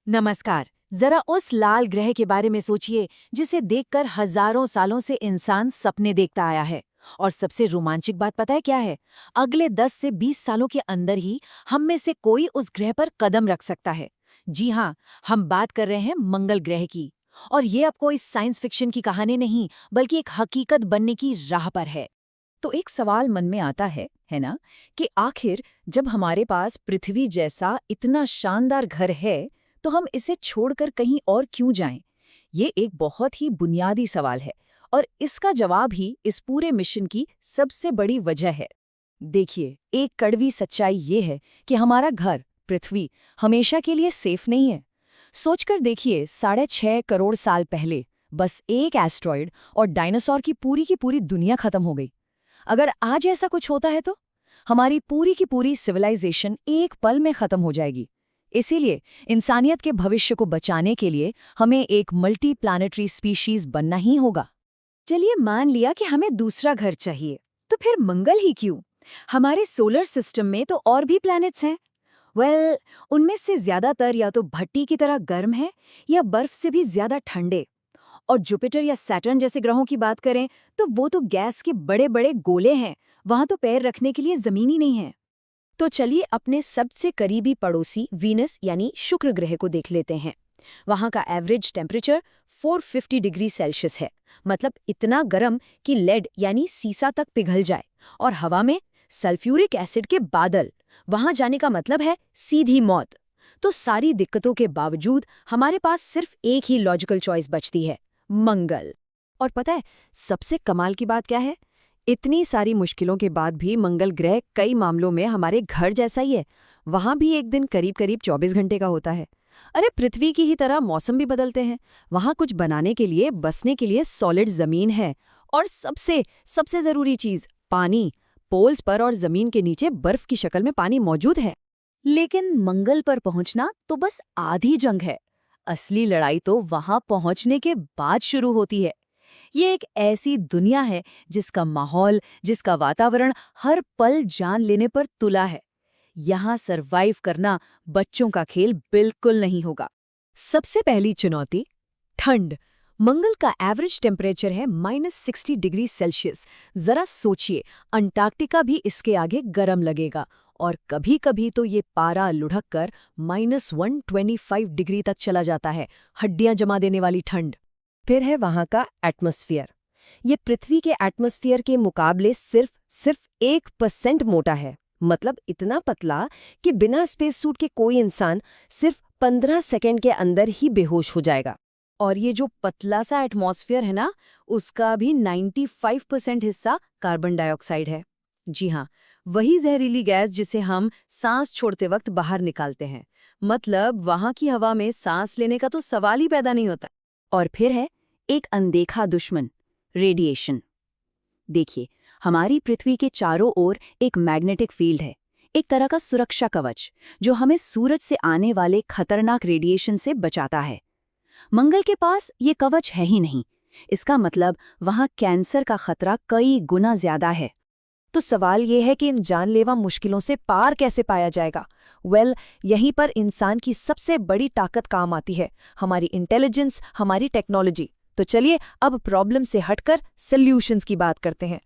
नमस्कार। जरा उस लाल ग्रह के बारे में सोचिए जिसे देखकर हजारों सालों से इंसान सपने देखता आया है। और सबसे रोमांचक बात पता है क्या है? अगले 10 से 20 सालों के अंदर ही हम में से कोई उस ग्रह पर कदम रख सकता है। जी हाँ, हम बात कर रहे हैं मंगल ग्रह की। और ये अब कोई साइंस फिक्शन की कहानी नहीं, बल्कि एक हकीकत बनने की राह पर है। तो एक सवाल मन में आता है ना, कि आखिर जब हमारे पास पृथ्वी जैसा इतना शानदार घर है, तो हम इसे छोड़कर कहीं और क्यों जाएं? ये एक बहुत ही बुनियादी सवाल है और इसका जवाब ही इस पूरे मिशन की सबसे बड़ी वजह है। देखिए, एक कड़वी सच्चाई ये है कि हमारा घर, पृथ्वी, हमेशा के लिए सेफ नहीं है। सोचकर देखिए, 6.5 करोड़ साल पहले बस एक एस्ट्रॉइड और डायनासोर की पूरी दुनिया खत्म हो गई। अगर आज ऐसा कुछ होता है तो हमारी पूरी की पूरी सिविलाइजेशन एक पल में खत्म हो जाएगी। इसीलिए इंसानियत के भविष्य को बचाने के लिए हमें एक मल्टी प्लानेटरी स्पीशीज बनना ही होगा। चलिए मान लिया कि हमें दूसरा घर चाहिए, तो फिर मंगल ही क्यों? हमारे सोलर सिस्टम में तो और भी प्लैनेट्स हैं। उनमें से ज्यादातर या तो भट्टी की तरह गर्म है या बर्फ से भी ज्यादा ठंडे। और जुपिटर या सैटर्न जैसे ग्रहों की बात करें तो वो तो गैस के बड़े बड़े गोले हैं। वहां तो पैर रखने के लिए जमीन ही नहीं है। तो चलिए अपने सबसे करीबी पड़ोसी वीनस यानी शुक्र ग्रह को देख लेते हैं। वहां का एवरेज टेम्परेचर 450 डिग्री सेल्सियस है। मतलब इतना गर्म कि लेड यानी सीसा तक पिघल जाए। और हवा में सल्फ्यूरिक एसिड के बादल। वहां जाने का मतलब है सीधी मौत। तो सारी दिक्कतों के बावजूद हमारे पास सिर्फ एक ही लॉजिकल चॉइस बचती है, मंगल। और पता है सबसे कमाल की बात क्या है? इतनी सारी मुश्किलों के बाद भी मंगल ग्रह कई मामलों में हमारे घर जैसा ही है। वहां भी एक दिन करीब करीब 24 घंटे का होता है। अरे पृथ्वी की ही तरह मौसम भी बदलते हैं। वहां कुछ बनाने के लिए, बसने के लिए सॉलिड जमीन है। और सबसे सबसे जरूरी चीज, पानी। पोल्स पर और जमीन के नीचे बर्फ की शक्ल में पानी मौजूद है। लेकिन मंगल पर पहुंचना तो बस आधी जंग है। असली लड़ाई तो वहां पहुंचने के बाद शुरू होती है। ये एक ऐसी दुनिया है जिसका माहौल, जिसका वातावरण हर पल जान लेने पर तुला है। यहाँ सरवाइव करना बच्चों का खेल बिल्कुल नहीं होगा। सबसे पहली चुनौती, ठंड। मंगल का एवरेज टेम्परेचर है -60 डिग्री सेल्सियस। जरा सोचिए, अंटार्कटिका भी इसके आगे गर्म लगेगा। और कभी कभी तो ये पारा लुढ़क कर -125 डिग्री तक चला जाता है। हड्डियां जमा देने वाली ठंड। फिर है वहां का एटमॉस्फेयर। ये पृथ्वी के एटमॉस्फेयर के मुकाबले सिर्फ 1% मोटा है। मतलब इतना पतला कि बिना स्पेस सूट के कोई इंसान सिर्फ 15 सेकंड के अंदर ही बेहोश हो जाएगा। और ये जो पतला सा एटमॉस्फेयर है ना, उसका भी 95% हिस्सा कार्बन डाइऑक्साइड है। जी हाँ, वही जहरीली गैस जिसे हम सांस छोड़ते वक्त बाहर निकालते हैं। मतलब वहां की हवा में सांस लेने का तो सवाल ही पैदा नहीं होता। और फिर है एक अनदेखा दुश्मन, रेडिएशन। देखिए, हमारी पृथ्वी के चारों ओर एक मैग्नेटिक फील्ड है। एक तरह का सुरक्षा कवच जो हमें सूरज से आने वाले खतरनाक रेडिएशन से बचाता है। मंगल के पास ये कवच है ही नहीं। इसका मतलब वहां कैंसर का खतरा कई गुना ज्यादा है। तो सवाल ये है कि इन जानलेवा मुश्किलों से पार कैसे पाया जाएगा? यहीं पर इंसान की सबसे बड़ी ताकत काम आती है, हमारी इंटेलिजेंस, हमारी टेक्नोलॉजी। तो चलिए अब प्रॉब्लम से हटकर सॉल्यूशंस की बात करते हैं।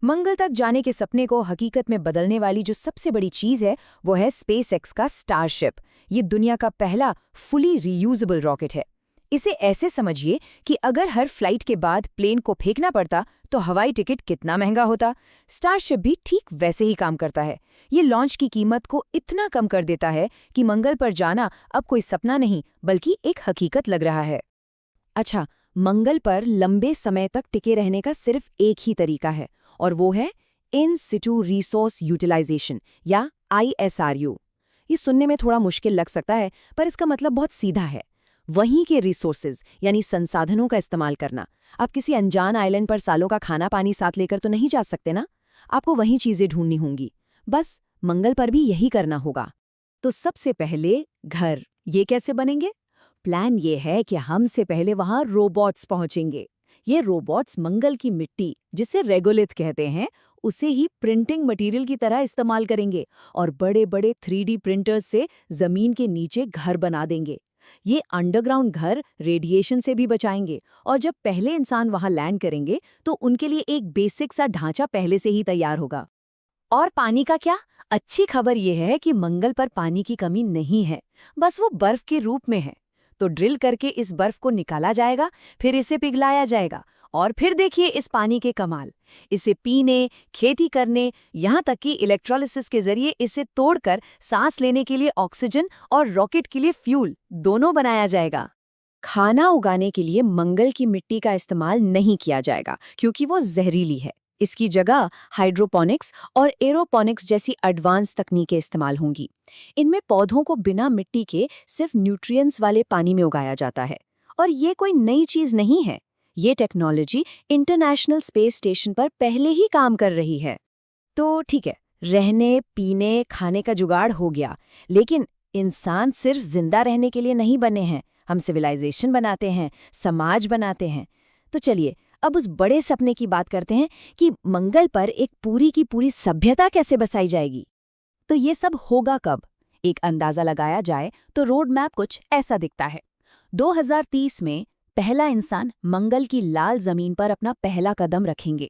मंगल तक जाने के सपने को हकीकत में बदलने वाली जो सबसे बड़ी चीज है, वो है स्पेसएक्स का स्टारशिप। ये दुनिया का पहला फुली रीयूजेबल रॉकेट है। इसे ऐसे समझिए कि अगर हर फ्लाइट के बाद प्लेन को फेंकना पड़ता तो हवाई टिकट कितना महंगा होता। स्टारशिप भी ठीक वैसे ही काम करता है। ये लॉन्च की कीमत को इतना कम कर देता है कि मंगल पर जाना अब कोई सपना नहीं, बल्कि एक हकीकत लग रहा है। अच्छा, मंगल पर लंबे समय तक टिके रहने का सिर्फ एक ही तरीका है, और वो है इन सिटू रिसोर्स यूटिलाइजेशन या ISRU। ये सुनने में थोड़ा मुश्किल लग सकता है, पर इसका मतलब बहुत सीधा है। वहीं के रिसोर्सेज यानी संसाधनों का इस्तेमाल करना। आप किसी अनजान आइलैंड पर सालों का खाना पानी साथ लेकर तो नहीं जा सकते ना। आपको वहीं चीजें ढूंढनी होंगी। बस मंगल पर भी यही करना होगा। तो सबसे पहले घर, ये कैसे बनेंगे? प्लान ये है कि हमसे पहले वहां रोबोट्स पहुंचेंगे। ये रोबोट्स मंगल की मिट्टी, जिसे रेगोलिथ कहते हैं, उसे ही प्रिंटिंग मटेरियल की तरह इस्तेमाल करेंगे और बड़े बड़े 3D प्रिंटर्स से जमीन के नीचे घर बना देंगे। ये अंडरग्राउंड घर रेडिएशन से भी बचाएंगे और जब पहले इंसान वहां लैंड करेंगे तो उनके लिए एक बेसिक सा ढांचा पहले से ही तैयार होगा। और पानी का क्या? अच्छी खबर यह है कि मंगल पर पानी की कमी नहीं है, बस वो बर्फ के रूप में है। तो ड्रिल करके इस बर्फ को निकाला जाएगा, फिर इसे पिघलाया जाएगा और फिर देखिए इस पानी के कमाल। इसे पीने, खेती करने, यहाँ तक कि इलेक्ट्रोलिसिस के जरिए इसे तोड़कर सांस लेने के लिए ऑक्सीजन और रॉकेट के लिए फ्यूल दोनों बनाया जाएगा। खाना उगाने के लिए मंगल की मिट्टी का इस्तेमाल नहीं किया जाएगा क्योंकि वो जहरीली है। इसकी जगह हाइड्रोपोनिक्स और एरोपोनिक्स जैसी एडवांस तकनीकें इस्तेमाल होंगी। इनमें पौधों को बिना मिट्टी के सिर्फ न्यूट्रिएंट्स वाले पानी में उगाया जाता है। और ये कोई नई चीज नहीं है, ये टेक्नोलॉजी इंटरनेशनल स्पेस स्टेशन पर पहले ही काम कर रही है। तो ठीक है, रहने, पीने, खाने का जुगाड़ हो गया, लेकिन इंसान सिर्फ जिंदा रहने के लिए नहीं बने हैं। हम सिविलाइजेशन बनाते हैं, समाज बनाते हैं। तो चलिए अब उस बड़े सपने की बात करते हैं कि मंगल पर एक पूरी की पूरी सभ्यता कैसे बसाई जाएगी। तो ये सब होगा कब? एक अंदाजा लगाया जाए तो रोड मैप कुछ ऐसा दिखता है। 2030 में पहला इंसान मंगल की लाल जमीन पर अपना पहला कदम रखेंगे।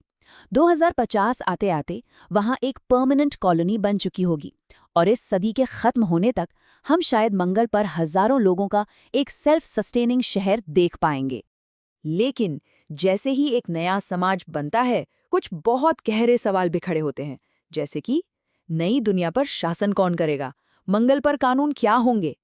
2050 आते आते वहां एक परमानेंट कॉलोनी बन चुकी होगी और इस सदी के खत्म होने तक हम शायद मंगल पर हजारों लोगों का एक सेल्फ सस्टेनिंग शहर देख पाएंगे। लेकिन जैसे ही एक नया समाज बनता है, कुछ बहुत गहरे सवाल भी खड़े होते हैं, जैसे कि नई दुनिया पर शासन कौन करेगा? मंगल पर कानून क्या होंगे?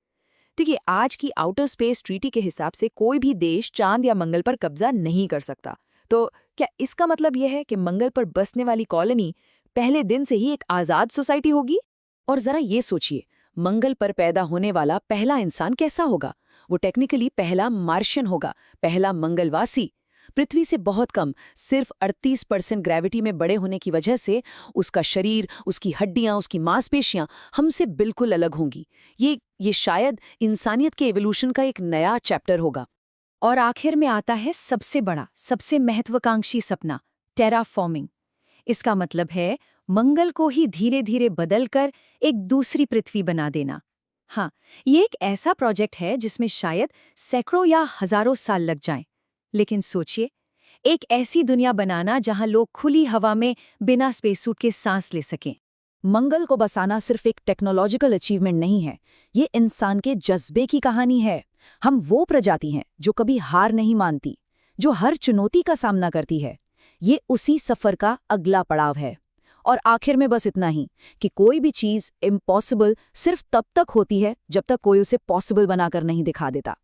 देखिए, आज की आउटर स्पेस ट्रीटी के हिसाब से कोई भी देश चांद या मंगल पर कब्जा नहीं कर सकता। तो क्या इसका मतलब यह है कि मंगल पर बसने वाली कॉलोनी पहले दिन से ही एक आज़ाद सोसाइटी होगी? और जरा ये सोचिए, मंगल पर पैदा होने वाला पहला इंसान कैसा होगा? वो टेक्निकली पहला मार्शियन होगा, पहला मंगलवासी। पृथ्वी से बहुत कम, सिर्फ 38% ग्रेविटी में बड़े होने की वजह से उसका शरीर, उसकी हड्डियां, उसकी मांसपेशियां हमसे बिल्कुल अलग होंगी। ये शायद इंसानियत के एवोल्यूशन का एक नया चैप्टर होगा। और आखिर में आता है सबसे बड़ा, सबसे महत्वाकांक्षी सपना, टेराफॉर्मिंग। इसका मतलब है मंगल को ही धीरे धीरे बदलकर एक दूसरी पृथ्वी बना देना। हाँ, ये एक ऐसा प्रोजेक्ट है जिसमें शायद सैकड़ों या हजारों साल लग जाएं। लेकिन सोचिए, एक ऐसी दुनिया बनाना जहां लोग खुली हवा में बिना स्पेससूट के सांस ले सकें। मंगल को बसाना सिर्फ एक टेक्नोलॉजिकल अचीवमेंट नहीं है, ये इंसान के जज्बे की कहानी है। हम वो प्रजाति हैं जो कभी हार नहीं मानती, जो हर चुनौती का सामना करती है। ये उसी सफर का अगला पड़ाव है। और आखिर में बस इतना ही कि कोई भी चीज़ इम्पॉसिबल सिर्फ तब तक होती है जब तक कोई उसे पॉसिबल बनाकर नहीं दिखा देता।